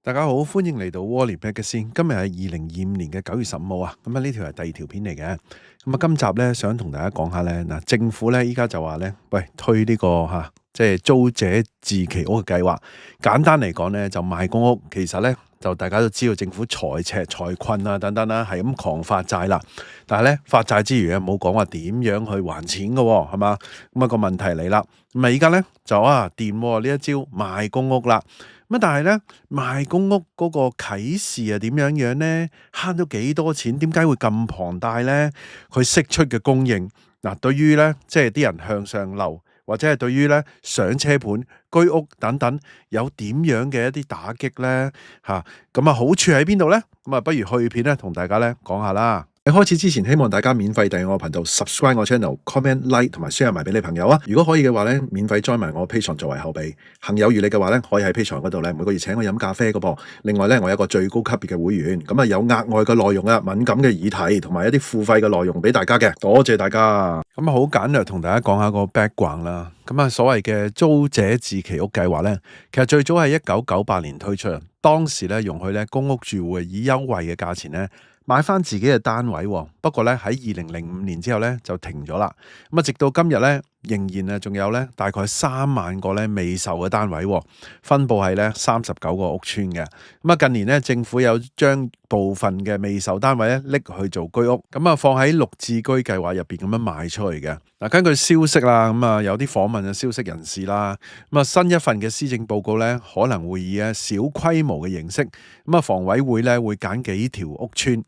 大家好，歡迎嚟到窩連 Magazine。今日係2025年嘅9月15號啊。呢條係第二條片嚟嘅。今集咧想同大家講下咧，政府咧依家就話咧，喂，推呢個即係租者置其屋嘅計劃。簡單嚟講咧，就賣公屋。其實咧就大家都知道政府財赤財困啊等等啦，係咁狂發債啦。但係咧發債之餘咧，冇講話點樣去還錢嘅喎，係嘛？個問題嚟啦。依家咧就掂喎，呢一招賣公屋啦。但係咧賣公屋嗰個啟示係點樣呢？慳咗幾多錢？點解會咁龐大呢？佢釋出嘅供應對於咧即係啲人向上流，或者係對於咧上車盤、居屋等等，有點樣嘅一啲打擊呢？好處喺邊度呢？不如去片咧同大家咧講下啦。喺開始之前，希望大家免費訂閱我頻道 ，subscribe 我 channel，comment like 同埋 share 埋俾你朋友啊！如果可以嘅話咧，免費 join 埋我 Patreon 作為後備。行有餘力嘅話咧，可以喺 Patreon 嗰度咧每個月請我飲咖啡嘅噃。另外咧，我有個最高級別嘅會員，有額外嘅內容啊，敏感嘅議題同埋一啲付費嘅內容俾大家嘅。多謝大家。好簡略同大家講下個 background 啦。所謂嘅租者置其屋計劃咧，其實最早係1998年推出，當時咧容許咧公屋住戶以優惠嘅價錢咧買翻自己嘅單位，不過咧喺2005年之後咧就停咗啦。直到今日咧仍然仲有咧大概3萬個咧未售嘅單位，分佈係咧39個屋邨嘅。近年咧政府有將部分嘅未售單位咧拎去做居屋，放喺綠置居計劃入邊咁樣賣出去嘅。根據消息啦，有啲訪問嘅消息人士啦，新一份嘅施政報告咧可能會以小規模嘅形式，房委會咧會揀幾條屋邨，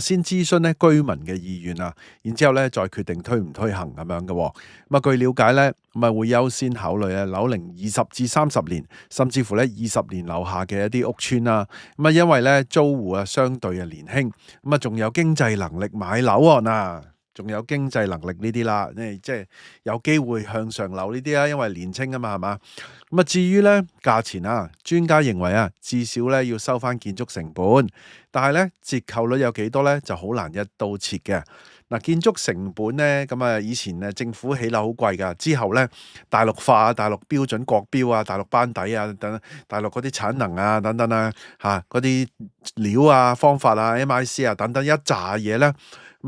先諮詢咧居民嘅意願啊，然之後咧再決定推唔推行咁樣嘅。據了解咧，會優先考慮樓齡20至30年，甚至乎咧20年樓下嘅一啲屋邨啦。因為咧租戶相對年輕，仲有經濟能力買樓喎。仲有經濟能力呢啲啦，即係有機會向上流呢啲啦，因為年青啊嘛，係嘛？至於咧價錢專家認為至少咧要收翻建築成本，但係咧折扣率有幾多咧就好難一刀切嘅。建築成本咧以前政府起樓好貴㗎，之後咧大陸化、大陸標準國標啊、大陸班底啊等，大陸嗰啲產能啊等等嗰啲料方法MIC 等等一紮嘢咧。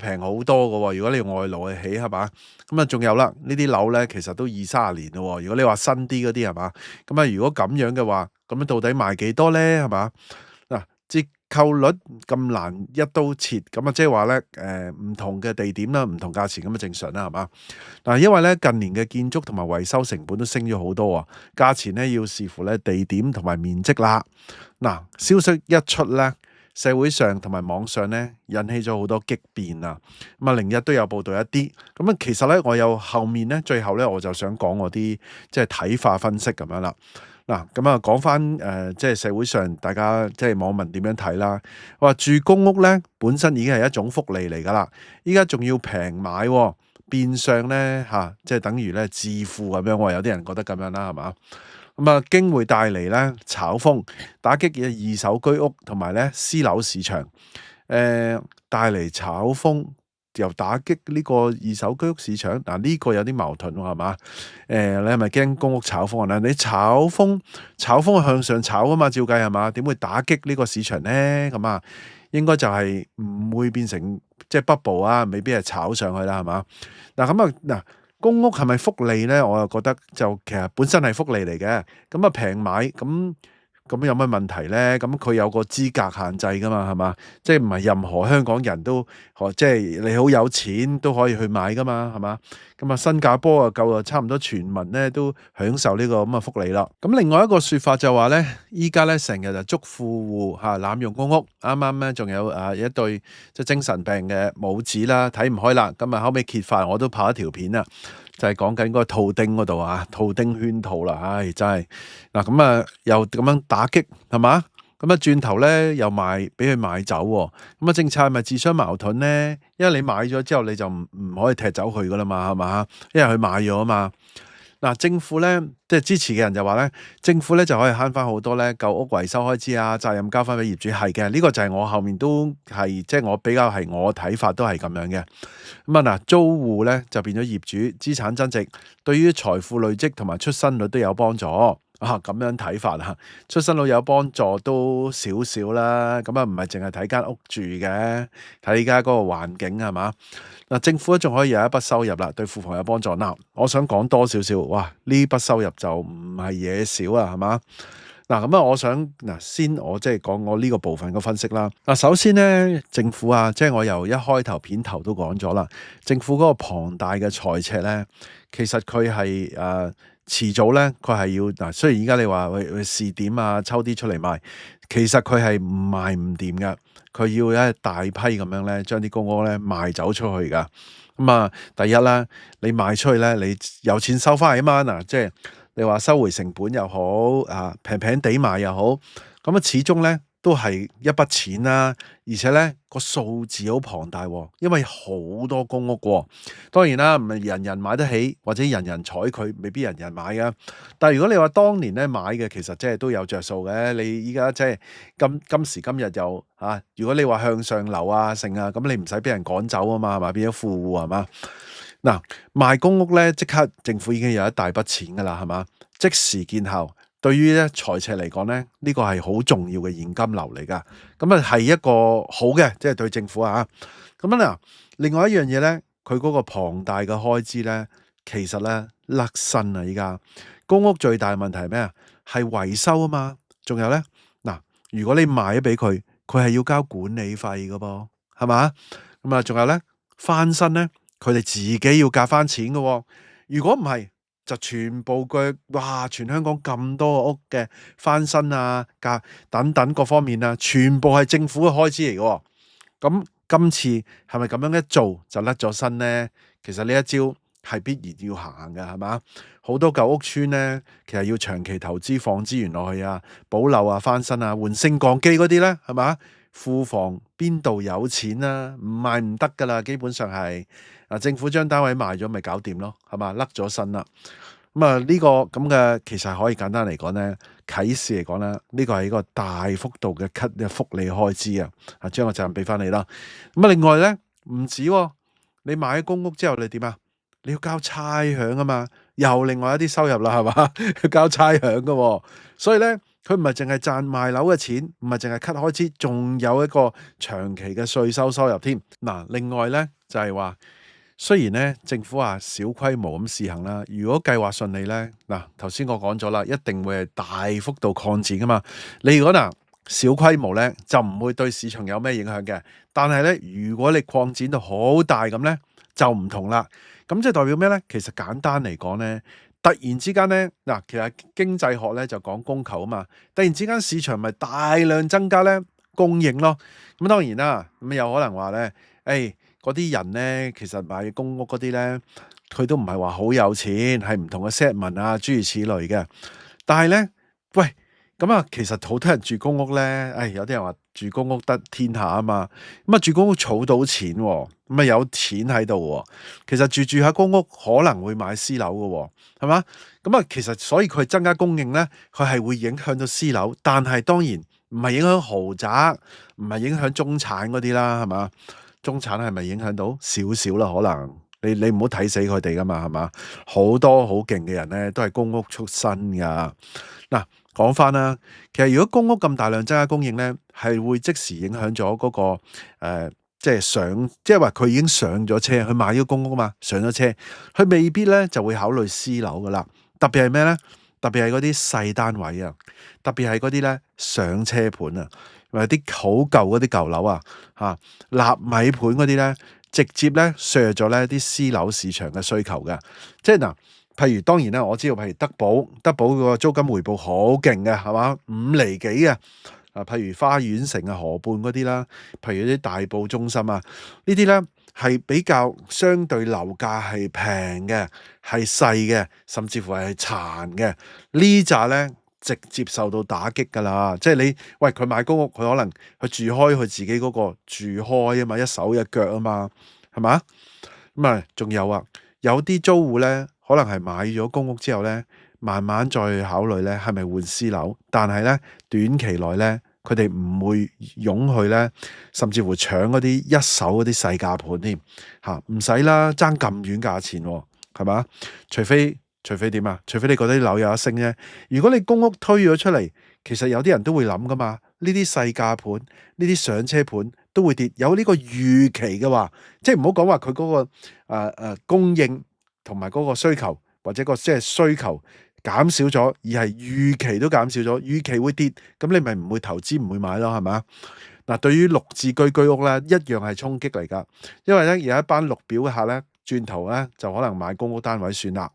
平好多㗎喎，如果你用外勞去起係嘛？仲有啦，呢啲樓咧其實都20-30年咯。如果你話新啲嗰啲係嘛？如果咁樣嘅話，咁到底賣幾多咧係嘛？折扣率咁難一刀切，即係話咧唔同嘅地點啦，唔同價錢正常啦係嘛？因為咧近年嘅建築同埋維修成本都升咗好多價錢咧要視乎咧地點同埋面積啦。消息一出咧，社會上同埋網上咧引起咗好多激辯啊！連日都有報道一啲其實咧我有後面咧最後咧我就想講我啲即係睇法分析咁樣啦。講翻即係社會上大家即係網民點樣睇啦？話住公屋咧本身已經係一種福利嚟噶啦，依家仲要平買，變相咧即係等於咧致富咁樣。有啲人覺得咁樣啦，係嘛？經會帶嚟咧炒風，打擊嘅二手居屋同埋咧私樓市場。帶嚟炒風又打擊呢個二手居屋市場。呢個有啲矛盾喎，係嘛？你係咪驚公屋炒風啊？你炒風向上炒啊嘛，照計係嘛？點會打擊呢個市場呢？應該就係唔會變成即係 bubble 啊，未必係炒上去啦，係嘛？公屋係咪福利呢？我又覺得就其實本身係福利嚟嘅。平買咁有乜問題呢？佢有個資格限制噶嘛，係嘛？即係唔係任何香港人都即係你好有錢都可以去買噶嘛，係嘛？新加坡夠差唔多全民咧都享受呢個咁嘅福利啦。另外一個說法就話咧，依家咧成日就捉富戶濫用公屋。啱啱咧仲有一對即係精神病嘅母子啦，睇唔開啦，後尾揭發我都拍一條片啦。就係講緊嗰個套丁嗰度套丁圈套啦，唉真係又咁樣打擊係嘛？轉頭咧又俾佢買走喎。政策係咪自相矛盾呢？因為你買咗之後你就唔可以踢走佢噶啦嘛，係嘛？因為佢買咗啊嘛。政府咧即係支持嘅人就話咧，政府咧就可以慳翻好多咧舊屋維修開支責任交翻俾業主。係嘅，呢個就係我後面都係即係我比較係我睇法都係咁樣嘅。租戶咧就變咗業主，資產增值對於財富累積同埋出生率都有幫助。咁樣睇法啊，出生率有幫助都少少啦，咁啊唔係淨係睇間屋住嘅，睇而家嗰個環境係嘛？嗱，政府咧仲可以有一筆收入啦，對庫房有幫助。嗱，我想講多少少，哇！呢筆收入就唔係嘢少啊，係嘛？嗱，咁啊，我想先我即係講我呢個部分嘅分析啦。嗱，首先咧，政府啊，即係我由一開頭片頭都講咗啦，政府嗰個龐大嘅財赤咧，其實佢係遲早咧，佢係要嗱。雖然而家你話喂試點啊，抽啲出嚟賣，其實佢係唔賣唔掂噶，佢要一大批咁樣咧，將啲公屋咧賣走出去噶。咁啊，第一啦，你賣出去咧，你有錢收翻嚟啊嘛。嗱，即係你話收回成本又好，平平地賣又好，咁啊始終咧都係一筆錢啦，而且咧個數字好龐大喎，因為好多公屋喎。當然啦，唔係人人買得起，或者人人睬佢，未必人人買噶。但係如果你話當年咧買嘅，其實即係都有着數嘅。你依家即係今時今日又如果你話向上流啊成啊，咁你唔使俾人趕走啊嘛，係嘛，變咗富戶係嘛。嗱，賣公屋咧，即刻政府已經有一大筆錢噶啦，係嘛？即時見效，對於咧財赤嚟講咧，呢個係好重要嘅現金流嚟噶。咁啊係一個好嘅，即係對政府啊。咁啊嗱，另外一樣嘢咧，佢嗰個龐大嘅開支咧，其實咧甩身啊！依家公屋最大嘅問題係咩啊？係維修啊嘛。仲有咧，嗱，如果你賣咗俾佢，佢係要交管理費噶噃，係嘛？咁啊，仲有咧翻新咧。佢哋自己要夾翻錢嘅喎，如果唔係，就全部嘅哇，全香港咁多個屋嘅翻新啊、夾等等各方面啊，全部係政府嘅開支嚟嘅喎。咁今次係咪咁樣一做就甩咗身咧？其實呢一招係必然要行嘅，係嘛？好多舊屋邨咧，其實要長期投資放資源落去啊，補漏啊、翻新啊、換升降機嗰啲咧，係嘛？庫房邊度有錢啊？唔賣唔得噶啦，基本上係。政府將單位賣咗，咪搞掂咯，係嘛？甩咗身啦。咁啊，呢個咁嘅其實可以簡單嚟講咧，啟示嚟講咧，呢個係一個大幅度嘅 cut 嘅福利開支啊。將個責任俾翻你啦。咁啊，另外咧唔止喎，你買咗公屋之後，你點啊？你要交差餉啊嘛，又另外一啲收入啦，係嘛？要交差餉嘅喎。所以咧，佢唔係淨係賺賣樓嘅錢，唔係淨係 cut 開支，仲有一個長期嘅稅收入添。嗱，另外咧就係話。雖然咧，政府話小規模咁試行啦，如果計劃順利咧，嗱，頭先我講咗啦，一定會係大幅度擴展噶嘛。你如果小規模咧，就唔會對市場有咩影響嘅。但係咧，如果你擴展到好大咁咧，就唔同啦。咁即係代表咩咧？其實簡單嚟講咧，突然之間咧，其實經濟學咧就講供求啊嘛。突然之間市場咪大量增加咧，供應咯。咁當然啦，咁有可能話咧，嗰啲人咧，其實買公屋嗰啲咧，佢都唔係話好有錢，係唔同嘅 segment啊，諸如此類嘅。但係咧，喂，咁啊，其實好多人住公屋咧，有啲人話住公屋得天下啊嘛。咁啊，住公屋儲到錢喎，咁啊有錢喺度喎。其實住下公屋可能會買私樓嘅喎，係嘛？咁啊，其實所以佢增加供應咧，佢係會影響到私樓，但係當然唔係影響豪宅，唔係影響中產嗰啲啦，係嘛？中產係咪影響到少少啦？可能你唔好睇死佢哋噶嘛，係嘛？好多好勁嘅人咧，都係公屋出身噶。嗱，講翻啦，其實如果公屋咁大量增加供應咧，係會即時影響咗嗰個即係話佢已經上咗車，佢買咗公屋啊嘛，上咗車，佢未必咧就會考慮私樓噶啦。特別係咩咧？特別係嗰啲細單位啊，特別係嗰啲咧上車盤啊。或者啲好舊嗰啲舊樓啊，納米盤嗰啲咧，直接咧削弱咗咧啲私樓市場嘅需求嘅。即係譬如當然啦，我知道譬如德寶個租金回報好勁嘅，係嘛，5厘幾嘅。譬如花園城啊、河畔嗰啲啦，譬如啲大埔中心啊，呢啲咧係比較相對樓價係平嘅，係細嘅，甚至乎係殘嘅。呢扎咧。直接受到打擊㗎啦，即係你喂佢買公屋，佢可能佢住開佢自己嗰個住開啊嘛，一手一腳啊嘛，係嘛？咁啊，仲有有啲租戶咧，可能係買咗公屋之後咧，慢慢再考慮咧係咪換私樓，但係咧短期內咧，佢哋唔會湧去咧，甚至乎搶嗰啲一手嗰啲細價盤添嚇，唔使啦，爭咁遠價錢喎，係嘛？除非除非點啊？除非你覺得啲樓有得升啫。如果你公屋推咗出嚟，其實有啲人都會諗噶嘛。呢啲細價盤、呢啲上車盤都會跌，有呢個預期嘅話，即係唔好講話佢嗰個供應同埋嗰個需求，或者個即係需求減少咗，而係預期都減少咗，預期會跌，咁你咪唔會投資唔會買咯，係嘛？嗱，對於綠置居屋咧，一樣係衝擊嚟㗎，因為咧有一班綠表嘅客咧，轉頭咧就可能買公屋單位算啦，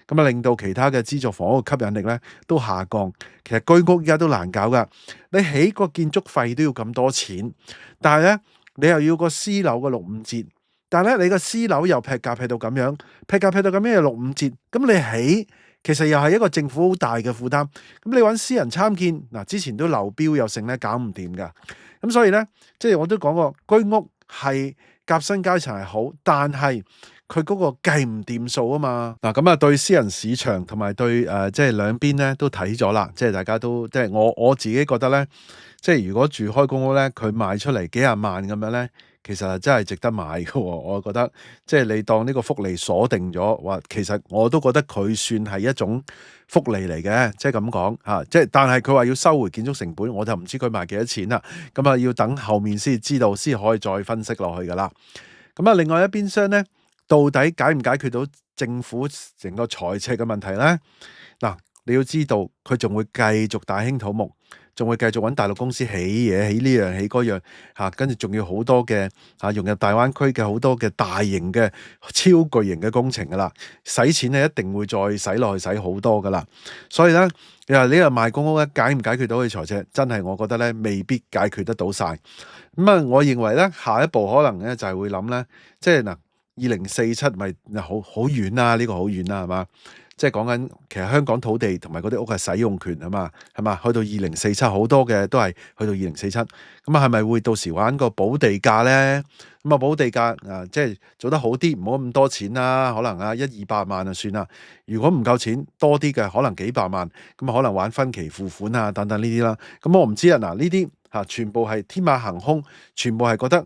咁啊令到其他嘅資助房屋嘅吸引力咧都下降。其實居屋而家都難搞㗎，你起個建築費都要咁多錢，但係咧你又要個私樓嘅6、5折，但係咧你個私樓又劈價劈到咁樣，劈價劈到咁樣又6、5折，咁你起其實又係一個政府好大嘅負擔。咁你揾私人參建嗱，之前都流標又成咧搞唔掂㗎。咁所以咧，即係我都講過，居屋係夾薪階層係好，但係佢嗰個計唔掂數啊嘛。嗱，咁啊對私人市場同埋對即係兩邊咧都睇咗啦，即係大家都即係我自己覺得咧，即係如果住開公屋咧，佢賣出嚟幾廿萬咁樣咧，其實係真係值得買嘅喎。我覺得即係你當呢個福利鎖定咗，話其實我都覺得佢算係一種福利嚟嘅，即係咁講嚇。即係但係佢話要收回建築成本，我就唔知佢賣幾多錢啦。咁啊要等後面先知道，先可以再分析落去噶啦。咁啊，另外一邊廂咧，到底解唔解決到政府成個財赤嘅問題咧？嗱，你要知道佢仲會繼續大興土木。仲會繼續揾大陸公司起嘢，起呢樣起嗰樣嚇，跟住仲要好多嘅融入大灣區嘅好多嘅大型嘅超巨型嘅工程噶啦，使錢咧一定會再使落去使好多噶啦。所以咧，你話賣公屋咧，解唔解決到佢財赤？真係我覺得咧，未必解決得到晒。咁啊，我認為咧，下一步可能咧就係會諗咧，即係嗱，2047咪好遠啦，呢個好遠啦，係嘛？即係講緊，其實香港土地同埋嗰啲屋係使用權啊嘛，係嘛？去到2047好多嘅都係去到2047，咁啊係咪會到時玩個補地價咧？咁啊補地價即係做得好啲，唔好咁多錢啦，可能100-200萬就算啦。如果唔夠錢，多啲嘅可能幾百萬，咁啊可能玩分期付款啊等等呢啲啦。咁我唔知啊，嗱呢啲全部係天馬行空，全部係覺得，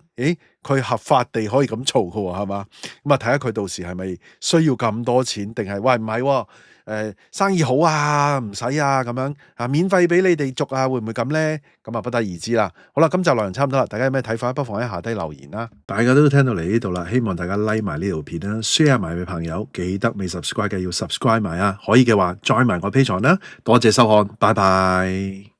佢合法地可以咁做嘅喎，係嘛？咁啊睇下佢到時係咪需要咁多錢，定係喂唔係喎？生意好啊，唔使啊咁樣免費俾你哋續啊，會唔會咁咧？咁啊不得而知啦。好啦，今集內容差唔多啦，大家有咩睇法不妨喺下低留言啦。大家都聽到嚟呢度啦，希望大家 like 埋呢條片啦 ，share 埋俾朋友，記得未 subscribe 嘅要 subscribe 埋啊，可以嘅話 join 埋我 Patreon啦。多謝收看，拜拜。